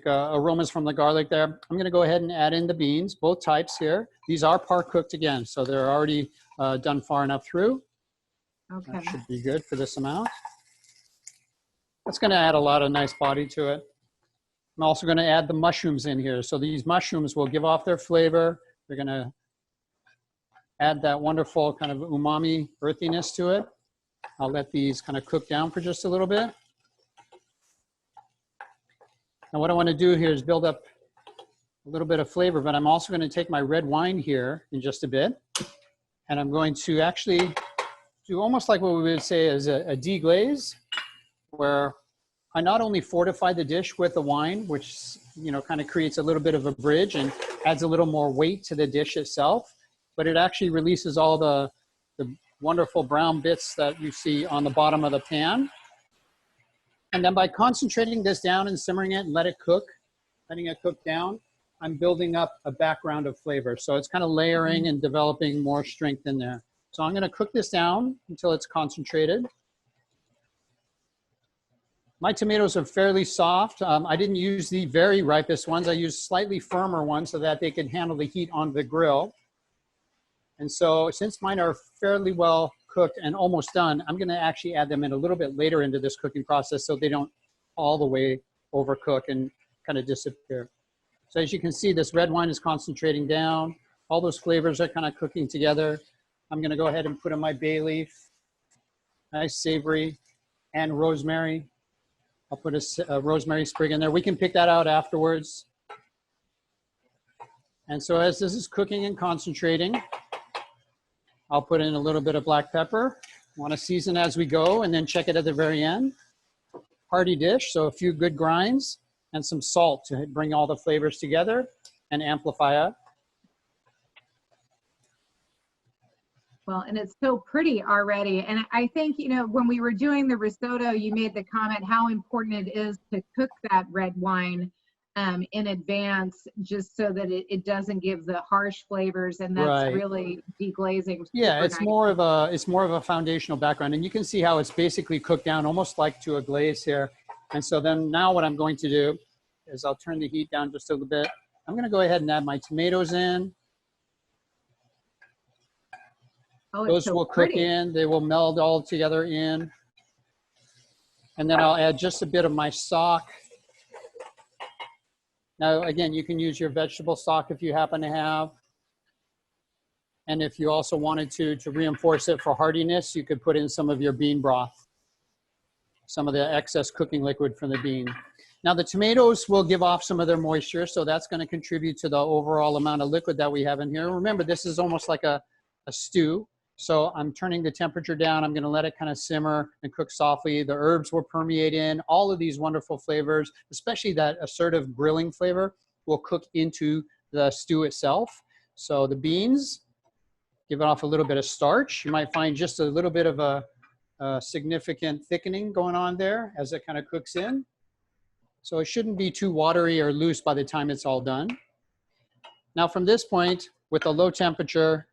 aromas from the garlic there. I'm going to go ahead and add in the beans, both types here. These are par cooked again, so they're already done far enough through. Okay. That should be good for this amount. That's going to add a lot of nice body to it. I'm also going to add the mushrooms in here. So these mushrooms will give off their flavor. They're going to add that wonderful kind of umami earthiness to it. I'll let these kind of cook down for just a little bit. Now what I want to do here is build up a little bit of flavor, but I'm also going to take my red wine here in just a bit, and I'm going to actually do almost like what we would say is a deglaze, where I not only fortify the dish with the wine, which, you know, kind of creates a little bit of a bridge and adds a little more weight to the dish itself, but it actually releases all the wonderful brown bits that you see on the bottom of the pan. And then by concentrating this down and simmering it and letting it cook down, I'm building up a background of flavor. So it's kind of layering and developing more strength in there. So I'm going to cook this down until it's concentrated. My tomatoes are fairly soft. I didn't use the very ripest ones. I used slightly firmer ones so that they could handle the heat on the grill. And so since mine are fairly well cooked and almost done, I'm going to actually add them in a little bit later into this cooking process so they don't all the way overcook and kind of disappear. So as you can see, this red wine is concentrating down. All those flavors are kind of cooking together. I'm going to go ahead and put in my bay leaf, nice savory, and rosemary. I'll put a rosemary sprig in there. We can pick that out afterwards. And so as this is cooking and concentrating, I'll put in a little bit of black pepper. Want to season as we go and then check it at the very end. Hearty dish, so a few good grinds and some salt to bring all the flavors together and amplify it. Well, and it's so pretty already. And I think, you know, when we were doing the risotto, you made the comment how important it is to cook that red wine in advance, just so that it doesn't give the harsh flavors, and that's Right. really deglazing. Yeah, it's nice. more of a foundational background, and you can see how it's basically cooked down almost like to a glaze here. And so then now what I'm going to do is I'll turn the heat down just a little bit. I'm going to go ahead and add my tomatoes in. Oh, Those so will pretty. cook in. They will meld all together in. And then I'll add just a bit of my stock. Now, again, you can use your vegetable stock if you happen to have. And if you also wanted to reinforce it for hardiness, you could put in some of your bean broth, some of the excess cooking liquid from the bean. Now, the tomatoes will give off some of their moisture, so that's going to contribute to the overall amount of liquid that we have in here. Remember, this is almost like a stew. So I'm turning the temperature down. I'm going to let it kind of simmer and cook softly. The herbs will permeate in. All of these wonderful flavors, especially that assertive grilling flavor, will cook into the stew itself. So the beans give off a little bit of starch. You might find just a little bit of a significant thickening going on there as it kind of cooks in. So it shouldn't be too watery or loose by the time it's all done. Now from this point, with a low temperature,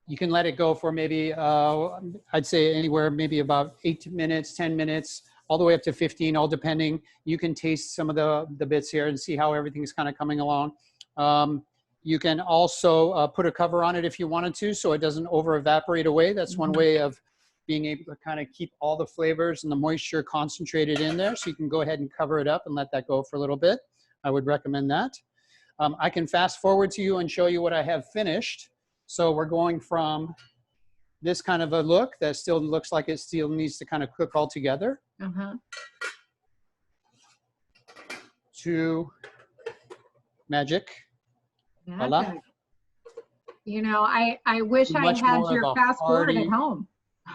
you can let it go for maybe, I'd say anywhere maybe about 8 minutes, 10 minutes, all the way up to 15, all depending. You can taste some of the bits here and see how everything's kind of coming along. You can also put a cover on it if you wanted to, so it doesn't over evaporate away. That's one way of being able to kind of keep all the flavors and the moisture concentrated in there. So you can go ahead and cover it up and let that go for a little bit. I would recommend that. I can fast forward to you and show you what I have finished. So we're going from this kind of a look that still looks like it still needs to kind of cook all together to magic. Voila. You know, I wish I had your fast forward at home.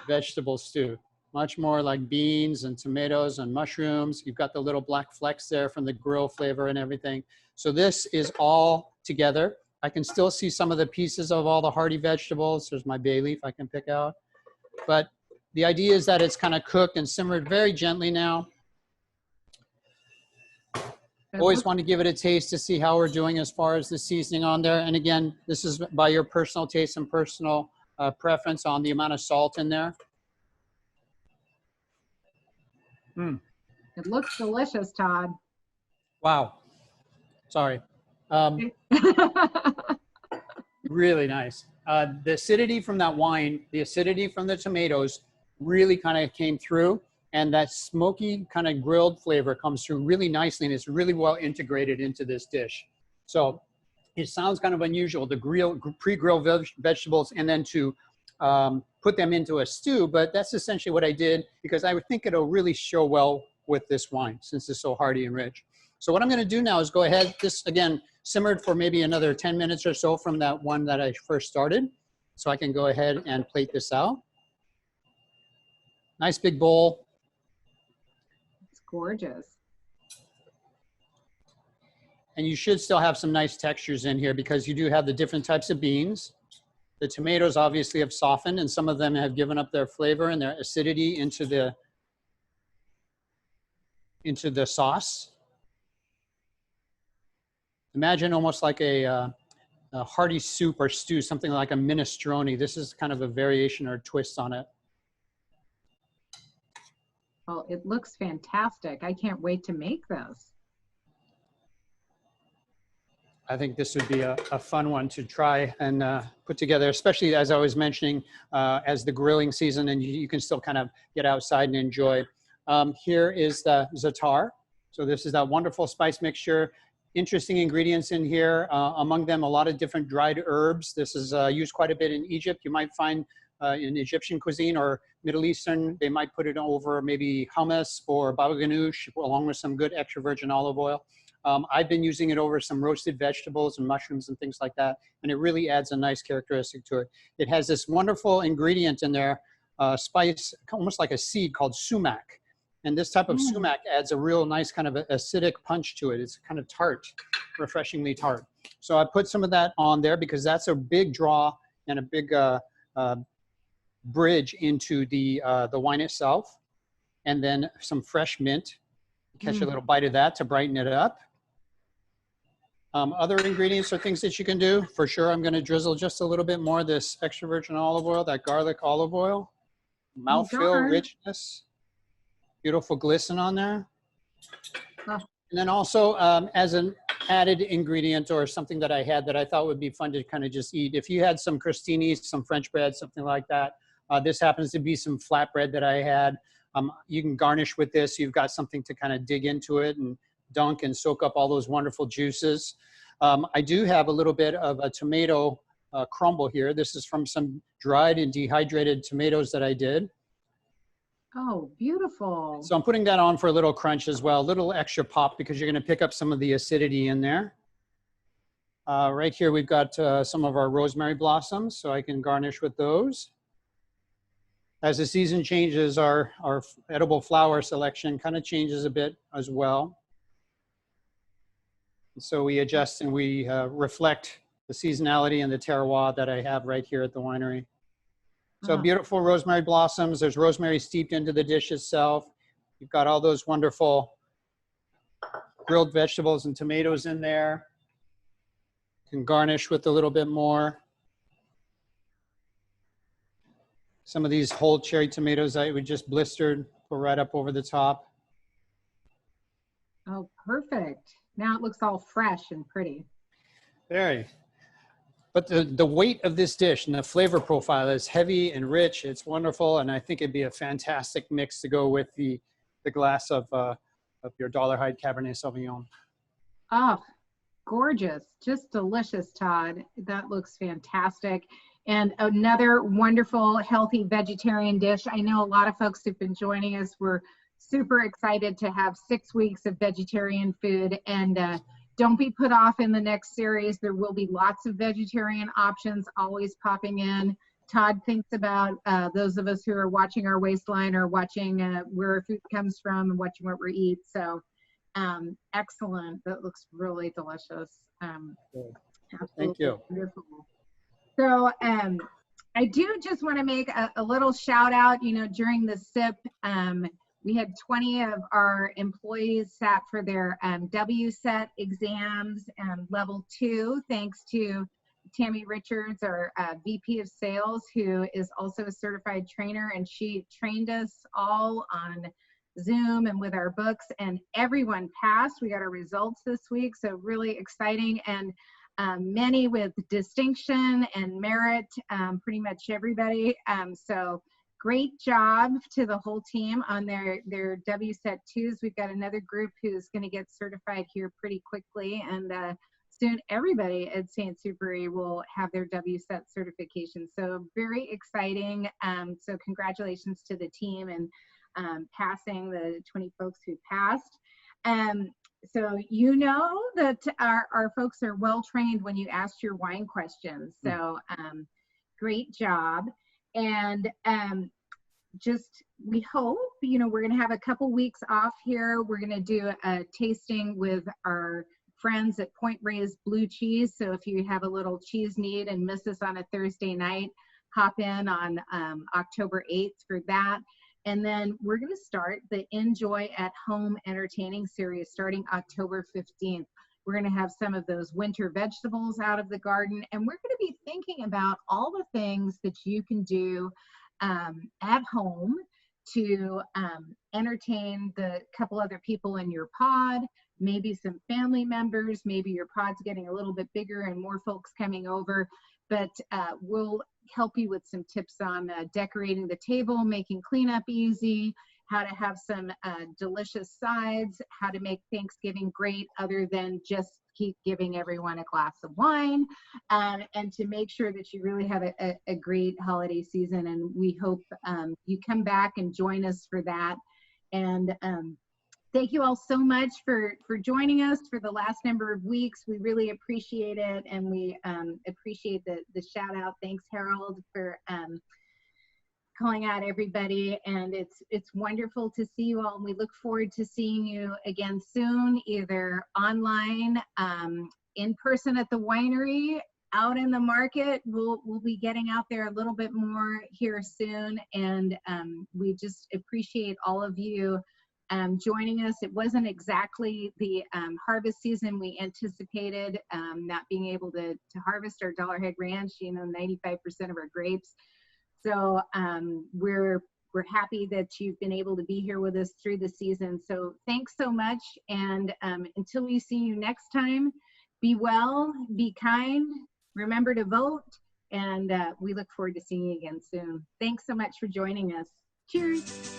Vegetable stew, much more like beans and tomatoes and mushrooms. You've got the little black flecks there from the grill flavor and everything. So this is all together. I can still see some of the pieces of all the hearty vegetables. There's my bay leaf I can pick out. But the idea is that it's kind of cooked and simmered very gently now. Always want to give it a taste to see how we're doing as far as the seasoning on there. And again, this is by your personal taste and personal preference on the amount of salt in there. It looks delicious, Todd. Wow. Sorry. Really nice. The acidity from that wine, the acidity from the tomatoes really kind of came through, and that smoky kind of grilled flavor comes through really nicely, and it's really well integrated into this dish. So it sounds kind of unusual to grill pre-grill vegetables and then to put them into a stew, but that's essentially what I did because I would think it'll really show well with this wine since it's so hearty and rich. So what I'm going to do now is go ahead. This, again, simmered for maybe another 10 minutes or so from that one that I first started. So I can go ahead and plate this out. Nice big bowl. It's gorgeous. And you should still have some nice textures in here because you do have the different types of beans. The tomatoes obviously have softened and some of them have given up their flavor and their acidity into the sauce. Imagine almost like a hearty soup or stew, something like a minestrone. This is kind of a variation or a twist on it. Well, it looks fantastic. I can't wait to make those. I think this would be a fun one to try and put together, especially as I was mentioning, as the grilling season and you can still kind of get outside and enjoy. Here is the za'atar. So this is that wonderful spice mixture. Interesting ingredients in here. Among them, a lot of different dried herbs. This is used quite a bit in Egypt. You might find in Egyptian cuisine or Middle Eastern, they might put it over maybe hummus or baba ganoush along with some good extra virgin olive oil. I've been using it over some roasted vegetables and mushrooms and things like that, and it really adds a nice characteristic to it. It has this wonderful ingredient in there, spice, almost like a seed called sumac. And this type of sumac adds a real nice kind of acidic punch to it. It's kind of tart, refreshingly tart. So I put some of that on there because that's a big draw and a big bridge into the wine itself. And then some fresh mint. Catch a little bite of that to brighten it up. Other ingredients or things that you can do, for sure, I'm going to drizzle just a little bit more of this extra virgin olive oil, that garlic olive oil. Mouthfeel, richness, beautiful glisten on there. And then also as an added ingredient or something that I had that I thought would be fun to kind of just eat. If you had some crostinis, some French bread, something like that, this happens to be some flatbread that I had. You can garnish with this. You've got something to kind of dig into it and dunk and soak up all those wonderful juices. I do have a little bit of a tomato crumble here. This is from some dried and dehydrated tomatoes that I did. Oh, beautiful. So I'm putting that on for a little crunch as well, a little extra pop because you're going to pick up some of the acidity in there. Right here, we've got some of our rosemary blossoms, so I can garnish with those. As the season changes, our edible flower selection kind of changes a bit as well. And so we adjust and we reflect the seasonality and the terroir that I have right here at the winery. So beautiful rosemary blossoms. There's rosemary steeped into the dish itself. You've got all those wonderful grilled vegetables and tomatoes in there. You can garnish with a little bit more. Some of these whole cherry tomatoes I would just blistered, put right up over the top. Oh, perfect. Now it looks all fresh and pretty. Very. But the weight of this dish and the flavor profile is heavy and rich. It's wonderful, and I think it'd be a fantastic mix to go with the glass of your Dollarhide Cabernet Sauvignon. Oh, gorgeous. Just delicious, Todd. That looks fantastic. And another wonderful, healthy vegetarian dish. I know a lot of folks who've been joining us. We're super excited to have 6 weeks of vegetarian food, and don't be put off in the next series. There will be lots of vegetarian options always popping in. Todd thinks about those of us who are watching our waistline or watching where our food comes from and watching what we eat. So excellent. That looks really delicious. Thank you. Wonderful. So I do just want to make a little shout out, you know, during the SIP, we had 20 of our employees sat for their WSET exams level 2, thanks to Tammy Richards, our VP of Sales, who is also a certified trainer, and she trained us all on Zoom and with our books, and everyone passed. We got our results this week, so really exciting, and many with distinction and merit, pretty much everybody. So great job to the whole team on their WSET 2s. We've got another group who's going to get certified here pretty quickly, and soon everybody at St. Supéry will have their WSET certification. So very exciting. So congratulations to the team and passing the 20 folks who passed. So you know that our folks are well trained when you ask your wine questions. So great job. And just, we hope, you know, we're going to have a couple weeks off here. We're going to do a tasting with our friends at Point Reyes Blue Cheese. So if you have a little cheese need and miss us on a Thursday night, hop in on October 8th for that. And then we're going to start the Enjoy at Home Entertaining series starting October 15th. We're going to have some of those winter vegetables out of the garden, and we're going to be thinking about all the things that you can do at home to entertain the couple other people in your pod, maybe some family members, maybe your pod's getting a little bit bigger and more folks coming over, but we'll help you with some tips on decorating the table, making cleanup easy, how to have some delicious sides, how to make Thanksgiving great other than just keep giving everyone a glass of wine, and to make sure that you really have a great holiday season. And we hope you come back and join us for that. And thank you all so much for joining us for the last number of weeks. We really appreciate it, and we appreciate the shout out. Thanks, Harold, for calling out everybody, and it's wonderful to see you all, and we look forward to seeing you again soon, either online, in person at the winery, out in the market. We'll be getting out there a little bit more here soon, and we just appreciate all of you joining us. It wasn't exactly the harvest season we anticipated, not being able to harvest our Dollarhide Ranch, you know, 95% of our grapes. So we're happy that you've been able to be here with us through the season. So thanks so much. And until we see you next time, be well, be kind, remember to vote, and we look forward to seeing you again soon. Thanks so much for joining us. Cheers.